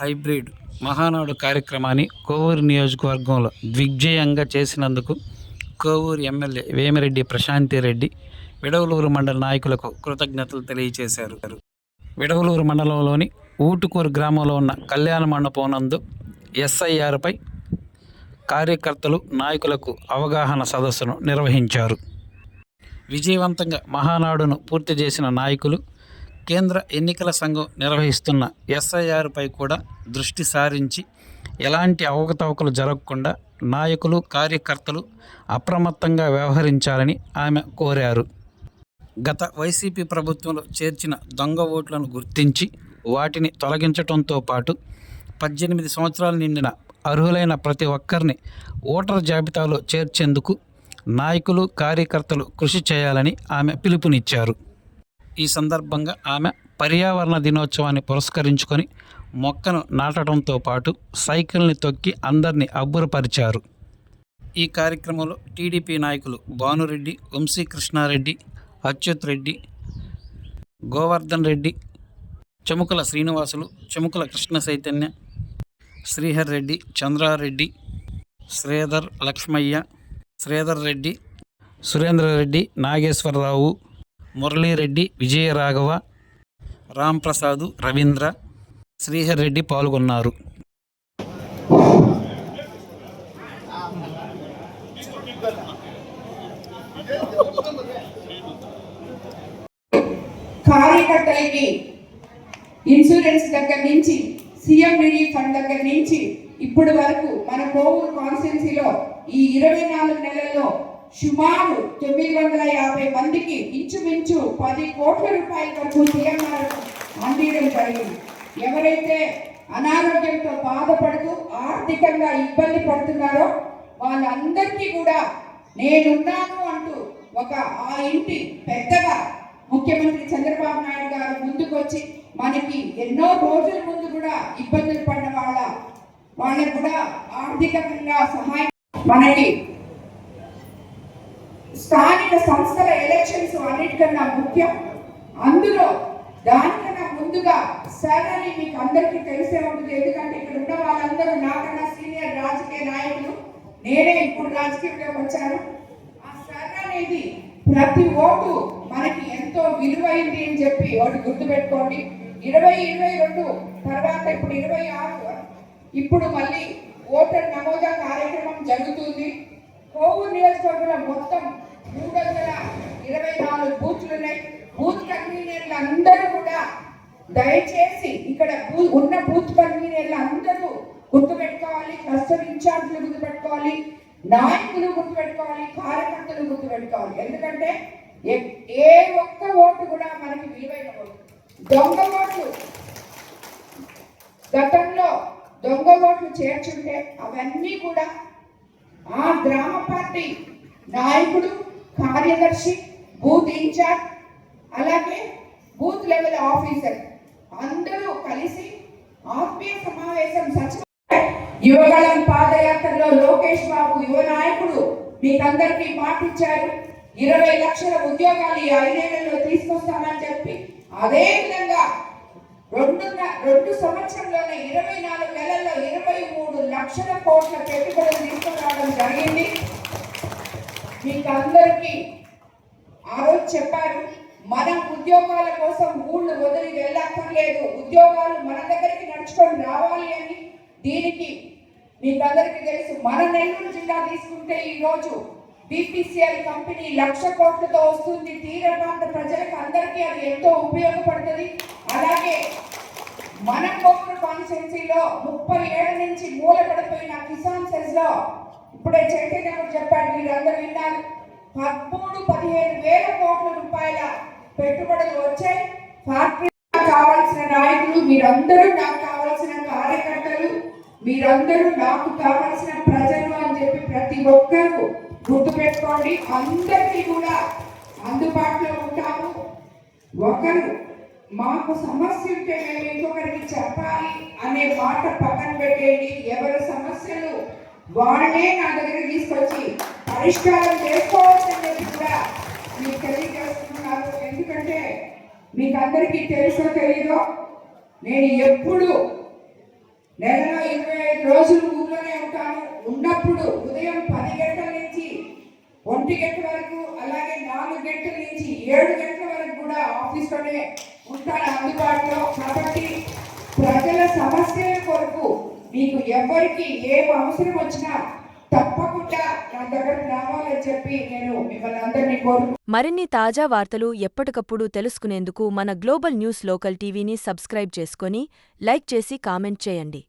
Hybrid Mahanadu కార్యక్రమాన్ని కోవూరు నియోజకవర్గంలో దిగ్విజయంగా చేసినందుకు కోవూరు ఎమ్మెల్యే వేమిరెడ్డి ప్రశాంతిరెడ్డి విడవలూరు మండల నాయకులకు కృతజ్ఞతలు తెలియజేశారు. విడవలూరు మండలంలోని ఊటుకూరు గ్రామంలో ఉన్న కళ్యాణ మండపం నందు ఎస్ఐఆర్పై కార్యకర్తలు నాయకులకు అవగాహన సదస్సును నిర్వహించారు. విజయవంతంగా మహానాడును పూర్తి చేసిన నాయకులు కేంద్ర ఎన్నికల సంఘం నిర్వహిస్తున్న ఎస్ఐఆర్పై కూడా దృష్టి సారించి ఎలాంటి అవకతవకలు జరగకుండా నాయకులు కార్యకర్తలు అప్రమత్తంగా వ్యవహరించాలని ఆమె కోరారు. గత వైసీపీ ప్రభుత్వంలో చేర్చిన దొంగ ఓట్లను గుర్తించి వాటిని తొలగించడంతో పాటు 18 సంవత్సరాలు నిండిన అర్హులైన ప్రతి ఒక్కరిని ఓటర్ జాబితాలో చేర్చేందుకు నాయకులు కార్యకర్తలు కృషి చేయాలని ఆమె పిలుపునిచ్చారు. ఈ సందర్భంగా ఆమె పర్యావరణ దినోత్సవాన్ని పురస్కరించుకొని మొక్కను నాటడంతో పాటు సైకిల్ని తొక్కి అందరినీ అబ్బురపరిచారు. ఈ కార్యక్రమంలో టీడీపీ నాయకులు భానురెడ్డి, వంశీకృష్ణారెడ్డి, అచ్యుత్ రెడ్డి, గోవర్ధన్ రెడ్డి, చెముకల శ్రీనివాసులు, చెముకల కృష్ణ చైతన్య, శ్రీహర్ రెడ్డి, చంద్రారెడ్డి, శ్రీధర్ లక్ష్మయ్య, శ్రీధర్ రెడ్డి, సురేంద్రరెడ్డి, నాగేశ్వరరావు, మురళీరెడ్డి, విజయరాఘవ, రాంప్రసాదు, రవీంద్ర, శ్రీహర్ రెడ్డి పాల్గొన్నారు. కార్యకర్తలకి ఇన్సూరెన్స్ దగ్గర నుంచి, సీఎం రిలీఫ్ ఫండ్ దగ్గర నుంచి ఇప్పటి వరకు మన కోవూరు కాన్స్టిట్యున్సీలో ఈ 24 నెలల్లో సుమారు 950 మందికి ఇంచుమించు 10 కోట్ల రూపాయల వరకు సీఎంఆర్ అందించడం జరిగింది. ఎవరైతే అనారోగ్యంతో బాధపడుతూ ఆర్థికంగా ఇబ్బంది పడుతున్నారో వాళ్ళందరికీ కూడా నేనున్నాను అంటూ ఆ ఇంటి పెద్దగా ముఖ్యమంత్రి చంద్రబాబు నాయుడు గారు ముందుకొచ్చి మనకి ఎన్నో రోజుల ముందు కూడా ఇబ్బందులు పడ్డ వాళ్ళకు కూడా ఆర్థికంగా సహాయం, మనకి స్థానిక సంస్థల ఎలక్షన్స్ అన్నిటికన్నా ముఖ్యం. అందులో దానికన్నా ముందుగా సార్ అని మీకు అందరికీ తెలిసే ఉంటుంది, ఎందుకంటే ఇక్కడ ఉన్న వాళ్ళందరూ నాకన్నా సీనియర్ రాజకీయ నాయకులు, నేనే ఇప్పుడు రాజకీయంలోకి వచ్చాను. ఆ సార్ అనేది ప్రతి ఓటు మనకి ఎంతో విలువైంది అని చెప్పి ఒకటి గుర్తుపెట్టుకోండి. 2022 తర్వాత ఇప్పుడు 26, ఇప్పుడు మళ్ళీ ఓటర్ నమోదా కార్యక్రమం జరుగుతుంది. కోవూరు నియోజకవర్గంలో మొత్తం 324 బూత్లు ఉన్నాయి. బూత్ కన్వీనర్లు అందరూ కూడా దయచేసి ఇక్కడ ఉన్న బూత్ కన్వీనర్లు అందరూ గుర్తుపెట్టుకోవాలి, క్లస్టర్ ఇన్ఛార్జ్లు గుర్తుపెట్టుకోవాలి, నాయకులు గుర్తుపెట్టుకోవాలి, కార్యకర్తలు గుర్తుపెట్టుకోవాలి. ఎందుకంటే ఏ ఒక్క ఓటు కూడా మనకి విలువైన ఓటు. దొంగ ఓట్లు, గతంలో దొంగ ఓట్లు చేర్చుంటే అవన్నీ కూడా ఆ గ్రామ పార్టీ నాయకుడు, కార్యదర్శి, బూత్ ఇన్ఛార్జ్, అలాగే బూత్ లెవెల్ ఆఫీసర్ అందరూ కలిసి ఆత్మీయ సమావేశం యువగళం పాదయాత్రలో లోకేష్ బాబు యువ నాయకుడు మీకందరికీ మాటిచ్చారు. 20 లక్షల ఉద్యోగాలు ఈ 5 ఏళ్లలో తీసుకొస్తామని చెప్పి, అదే విధంగా 2 సంవత్సరంలోనే 24 నెలల్లో 23 లక్షల కోట్ల పెట్టుబడులు తీసుకురావడం జరిగింది. మీకు అందరికీ ఆ రోజు చెప్పారు, మనం ఉద్యోగాల కోసం ఊళ్ళు వదిలి వెళ్ళక్కర్లేదు, ఉద్యోగాలు మన దగ్గరికి నడుచుకొని రావాలి అని. దీనికి మీకు అందరికీ తెలుసు, మన నెల్లూరు జిల్లా తీసుకుంటే ఈరోజు బీపీసీఎల్ కంపెనీ 1,00,000 కోట్లతో వస్తుంది. తీర ప్రాంత ప్రజలకు అందరికీ అది ఎంతో ఉపయోగపడుతుంది. అలాగే మన కోవూరు కాన్స్టిట్యున్సీలో 30 ఏళ్ల నుంచి మూలపడిపోయిన కిసాన్ సెజ్ లో ఇప్పుడే చైతన్య చెప్పాడు, మీరందరూ విన్నారు, 13-15 వేల కోట్ల రూపాయల పెట్టుబడులు వచ్చాయి. ఫ్యాక్టరీ కావాల్సిన నాయకులు మీరందరూ, నాకు కావాల్సిన కార్యకర్తలు మీరందరూ, నాకు కావాల్సిన ప్రజలు అని చెప్పి ప్రతి ఒక్కరూ గుర్తుపెట్టుకోండి. అందరికీ కూడా అందుబాటులో ఉంటాము. ఒకరు మాకు సమస్య ఉంటే మేము ఇంకొకరికి చెప్పాలి అనే మాట పక్కన పెట్టేయండి. ఎవరి సమస్యలు వాళ్ళే నా దగ్గర తీసుకొచ్చి పరిష్కారం చేసుకోవాల్సిన కూడా మీకు తెలియజేస్తున్నారు. ఎందుకంటే మీకు అందరికీ తెలుసో తెలీదో, నేను ఎప్పుడు నెలలో 25 రోజులు ఊర్లోనే ఉంటాను. ఉన్నప్పుడు ఉదయం 10 గంటల నుంచి 1 గంట వరకు, అలాగే 4 గంటల నుంచి 7 గంటల వరకు కూడా ఆఫీస్లోనే ఉంటాను అందుబాటులో. కాబట్టి ప్రజల సమస్యల కొరకు మీకు ఎవరికి ఏం అవసరం వచ్చినా తప్పకుండా నా దగ్గరకు రావాలని చెప్పి నేను మిమ్మల్ని అందరినీ మరిన్ని తాజా వార్తలు ఎప్పటికప్పుడు తెలుసుకునేందుకు మన గ్లోబల్ న్యూస్ లోకల్ టీవీని సబ్స్క్రైబ్ చేసుకొని లైక్ చేసి కామెంట్ చేయండి.